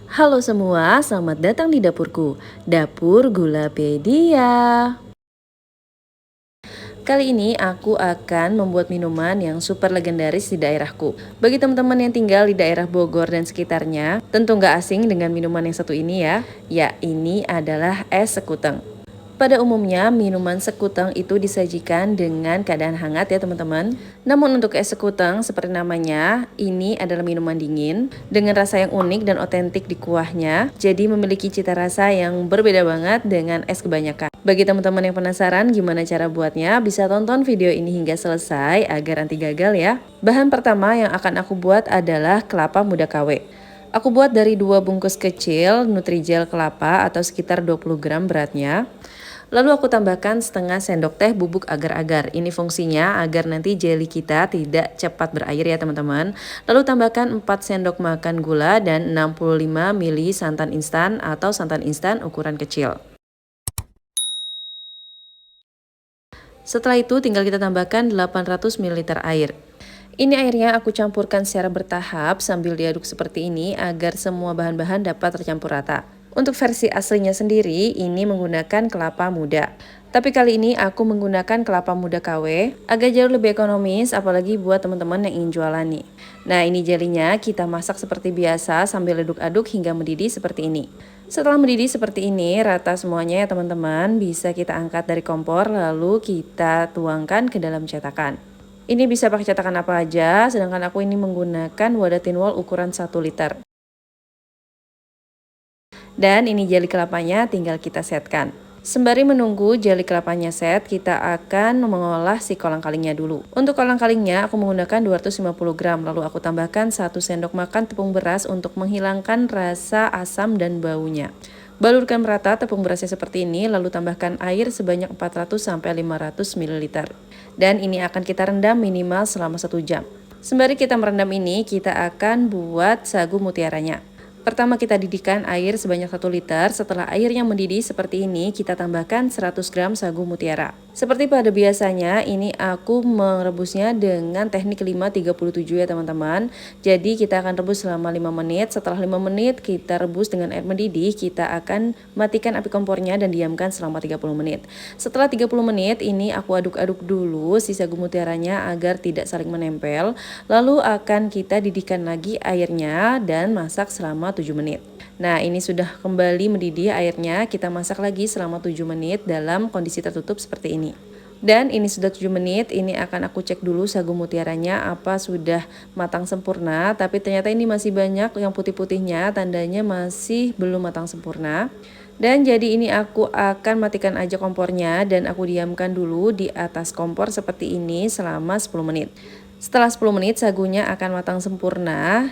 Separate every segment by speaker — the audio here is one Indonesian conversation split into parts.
Speaker 1: Halo semua, selamat datang di dapurku, Dapur Gulapedia. Kali ini aku akan membuat minuman yang super legendaris di daerahku. Bagi teman-teman yang tinggal di daerah Bogor dan sekitarnya, tentu nggak asing dengan minuman yang satu ini ya. Ya, ini adalah es sekuteng. Pada umumnya, minuman sekuteng itu disajikan dengan keadaan hangat ya teman-teman. Namun untuk es sekuteng, seperti namanya, ini adalah minuman dingin dengan rasa yang unik dan otentik di kuahnya. Jadi memiliki cita rasa yang berbeda banget dengan es kebanyakan. Bagi teman-teman yang penasaran gimana cara buatnya, bisa tonton video ini hingga selesai agar anti gagal ya. Bahan pertama yang akan aku buat adalah kelapa muda KW. Aku buat dari 2 bungkus kecil Nutrijel kelapa atau sekitar 20 gram beratnya. Lalu aku tambahkan setengah sendok teh bubuk agar-agar. Ini fungsinya agar nanti jelly kita tidak cepat berair ya teman-teman. Lalu tambahkan 4 sendok makan gula dan 65 ml santan instan atau santan instan ukuran kecil. Setelah itu tinggal kita tambahkan 800 ml air. Ini airnya aku campurkan secara bertahap sambil diaduk seperti ini agar semua bahan-bahan dapat tercampur rata. Untuk versi aslinya sendiri, ini menggunakan kelapa muda. Tapi kali ini aku menggunakan kelapa muda KW, agak jauh lebih ekonomis apalagi buat teman-teman yang ingin jualan nih. Nah ini jelinya kita masak seperti biasa sambil aduk-aduk hingga mendidih seperti ini. Setelah mendidih seperti ini, rata semuanya ya teman-teman, bisa kita angkat dari kompor lalu kita tuangkan ke dalam cetakan. Ini bisa pakai cetakan apa aja, sedangkan aku ini menggunakan wadah tin wall ukuran 1 liter. Dan ini jeli kelapanya tinggal kita setkan. Sembari menunggu jeli kelapanya set, kita akan mengolah si kolang-kalingnya dulu. Untuk kolang-kalingnya aku menggunakan 250 gram, lalu aku tambahkan 1 sendok makan tepung beras untuk menghilangkan rasa asam dan baunya. Balurkan merata tepung berasnya seperti ini, lalu tambahkan air sebanyak 400-500 ml. Dan ini akan kita rendam minimal selama 1 jam. Sembari kita merendam ini, kita akan buat sagu mutiaranya. Pertama kita didihkan air sebanyak 1 liter, setelah airnya mendidih seperti ini, kita tambahkan 100 gram sagu mutiara. Seperti pada biasanya, ini aku merebusnya dengan teknik 5-37 ya teman-teman. Jadi kita akan rebus selama 5 menit, setelah 5 menit kita rebus dengan air mendidih, kita akan matikan api kompornya dan diamkan selama 30 menit. Setelah 30 menit, ini aku aduk-aduk dulu si sagu mutiaranya agar tidak saling menempel. Lalu akan kita didihkan lagi airnya dan masak selama 7 menit. Nah ini sudah kembali mendidih airnya, kita masak lagi selama 7 menit dalam kondisi tertutup seperti ini. Dan ini sudah 7 menit, ini akan aku cek dulu sagu mutiaranya apa sudah matang sempurna. Tapi ternyata ini masih banyak yang putih-putihnya, tandanya masih belum matang sempurna. Dan jadi ini aku akan matikan aja kompornya dan aku diamkan dulu di atas kompor seperti ini selama 10 menit. Setelah 10 menit sagunya akan matang sempurna.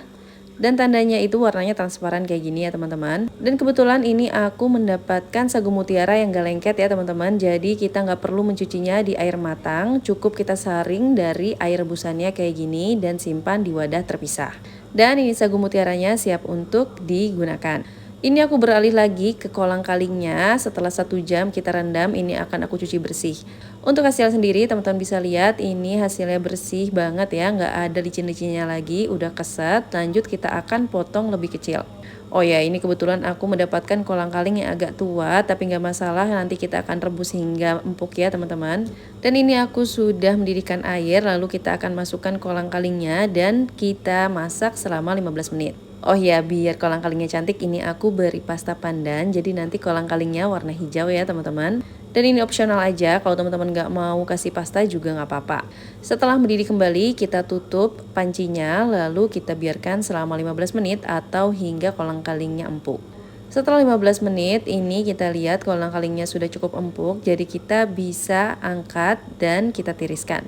Speaker 1: Dan tandanya itu warnanya transparan kayak gini ya teman-teman. Dan kebetulan ini aku mendapatkan sagu mutiara yang gak lengket ya teman-teman. Jadi kita nggak perlu mencucinya di air matang. Cukup kita saring dari air rebusannya kayak gini dan simpan di wadah terpisah. Dan ini sagu mutiaranya siap untuk digunakan. Ini aku beralih lagi ke kolang-kalingnya. Setelah 1 jam kita rendam, ini akan aku cuci bersih. Untuk hasil sendiri teman-teman bisa lihat ini hasilnya bersih banget ya, nggak ada licin-licinnya lagi, udah keset. Lanjut kita akan potong lebih kecil. Oh ya, ini kebetulan aku mendapatkan kolang-kaling yang agak tua, tapi nggak masalah, nanti kita akan rebus hingga empuk ya teman-teman. Dan ini aku sudah mendidihkan air, lalu kita akan masukkan kolang-kalingnya dan kita masak selama 15 menit. Oh ya, biar kolang-kalingnya cantik, ini aku beri pasta pandan, jadi nanti kolang-kalingnya warna hijau ya teman-teman. Dan ini opsional aja, kalau teman-teman nggak mau kasih pasta juga nggak apa-apa. Setelah mendidih kembali, kita tutup pancinya, lalu kita biarkan selama 15 menit atau hingga kolang-kalingnya empuk. Setelah 15 menit, ini kita lihat kolang-kalingnya sudah cukup empuk, jadi kita bisa angkat dan kita tiriskan.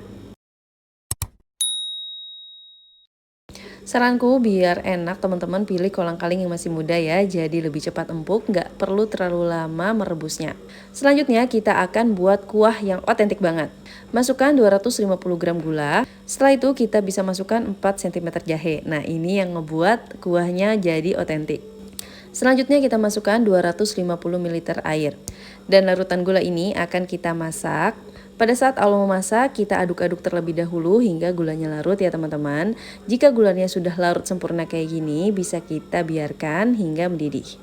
Speaker 1: Saranku biar enak teman-teman pilih kolang-kaling yang masih muda ya, jadi lebih cepat empuk, nggak perlu terlalu lama merebusnya. Selanjutnya kita akan buat kuah yang otentik banget. Masukkan 250 gram gula, setelah itu kita bisa masukkan 4 cm jahe. Nah ini yang ngebuat kuahnya jadi otentik. Selanjutnya kita masukkan 250 ml air. Dan larutan gula ini akan kita masak Pada saat awal memasak, kita aduk-aduk terlebih dahulu hingga gulanya larut ya teman-teman. Jika gulanya sudah larut sempurna kayak gini, bisa kita biarkan hingga mendidih.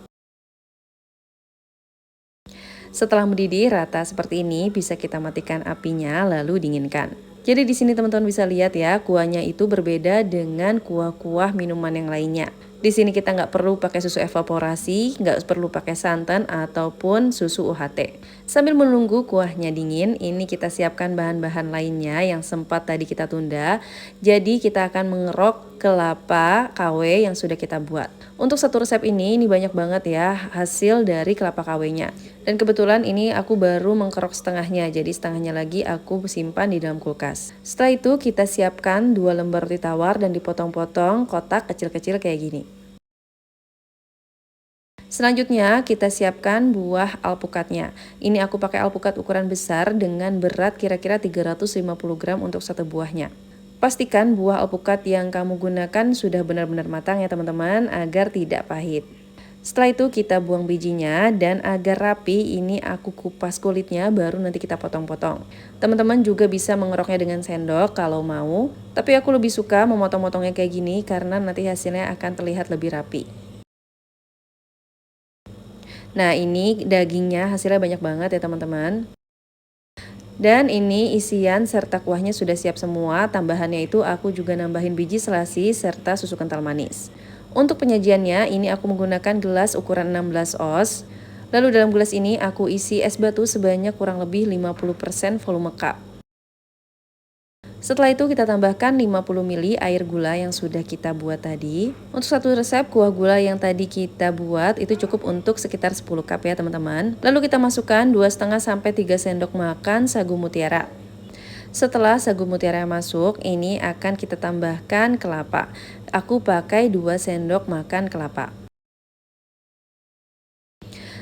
Speaker 1: Setelah mendidih rata seperti ini, bisa kita matikan apinya lalu dinginkan. Jadi di sini teman-teman bisa lihat ya, kuahnya itu berbeda dengan kuah-kuah minuman yang lainnya. Di sini kita nggak perlu pakai susu evaporasi, nggak perlu pakai santan ataupun susu UHT. Sambil menunggu kuahnya dingin, ini kita siapkan bahan-bahan lainnya yang sempat tadi kita tunda. Jadi kita akan mengerok kelapa KW yang sudah kita buat. Untuk satu resep ini banyak banget ya hasil dari kelapa KW-nya. Dan kebetulan ini aku baru mengkerok setengahnya, jadi setengahnya lagi aku simpan di dalam kulkas. Setelah itu kita siapkan 2 lembar roti tawar dan dipotong-potong kotak kecil-kecil kayak gini. Selanjutnya kita siapkan buah alpukatnya. Ini aku pakai alpukat ukuran besar dengan berat kira-kira 350 gram untuk satu buahnya. Pastikan buah alpukat yang kamu gunakan sudah benar-benar matang ya teman-teman agar tidak pahit. Setelah itu kita buang bijinya dan agar rapi ini aku kupas kulitnya baru nanti kita potong-potong. Teman-teman juga bisa mengeroknya dengan sendok kalau mau, tapi aku lebih suka memotong-potongnya kayak gini karena nanti hasilnya akan terlihat lebih rapi. Nah ini dagingnya hasilnya banyak banget ya teman-teman. Dan ini isian serta kuahnya sudah siap semua, tambahannya itu aku juga nambahin biji selasi serta susu kental manis. Untuk penyajiannya ini aku menggunakan gelas ukuran 16 oz. Lalu dalam gelas ini aku isi es batu sebanyak kurang lebih 50% volume cup. Setelah itu kita tambahkan 50 ml air gula yang sudah kita buat tadi. Untuk satu resep kuah gula yang tadi kita buat itu cukup untuk sekitar 10 cup ya teman-teman. Lalu kita masukkan 2,5 sampai 3 sendok makan sagu mutiara. Setelah sagu mutiara masuk, ini akan kita tambahkan kelapa. Aku pakai 2 sendok makan kelapa.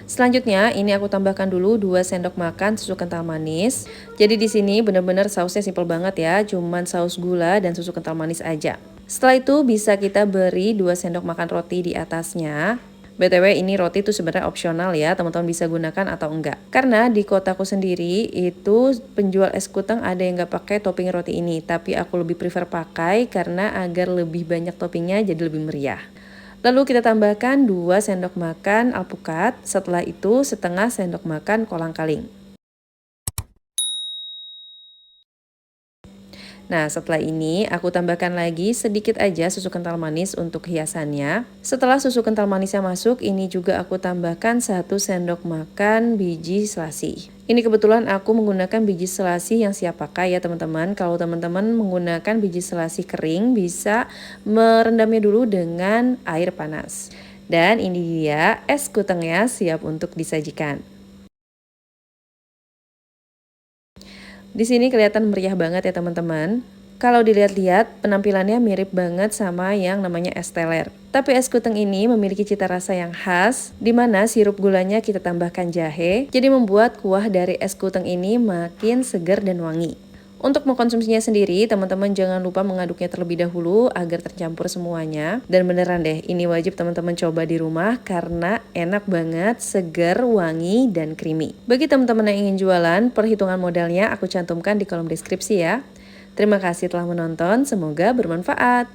Speaker 1: Selanjutnya, ini aku tambahkan dulu 2 sendok makan susu kental manis. Jadi di sini benar-benar sausnya simpel banget ya, cuman saus gula dan susu kental manis aja. Setelah itu bisa kita beri 2 sendok makan roti di atasnya. BTW ini roti itu sebenarnya opsional ya, teman-teman bisa gunakan atau enggak. Karena di kotaku sendiri itu penjual es kuteng ada yang nggak pakai topping roti ini, tapi aku lebih prefer pakai karena agar lebih banyak toppingnya jadi lebih meriah. Lalu kita tambahkan 2 sendok makan alpukat, setelah itu setengah sendok makan kolang-kaling. Nah, setelah ini aku tambahkan lagi sedikit aja susu kental manis untuk hiasannya. Setelah susu kental manisnya masuk, ini juga aku tambahkan 1 sendok makan biji selasi. Ini kebetulan aku menggunakan biji selasi yang siap pakai ya teman-teman. Kalau teman-teman menggunakan biji selasi kering, bisa merendamnya dulu dengan air panas. Dan ini dia es kutengnya siap untuk disajikan. Di sini kelihatan meriah banget ya teman-teman. Kalau dilihat-lihat penampilannya mirip banget sama yang namanya es teler. Tapi es kuteng ini memiliki cita rasa yang khas, di mana sirup gulanya kita tambahkan jahe, jadi membuat kuah dari es kuteng ini makin segar dan wangi. Untuk mengkonsumsinya sendiri, teman-teman jangan lupa mengaduknya terlebih dahulu agar tercampur semuanya. Dan beneran deh, ini wajib teman-teman coba di rumah karena enak banget, segar, wangi, dan creamy. Bagi teman-teman yang ingin jualan, perhitungan modalnya aku cantumkan di kolom deskripsi ya. Terima kasih telah menonton, semoga bermanfaat.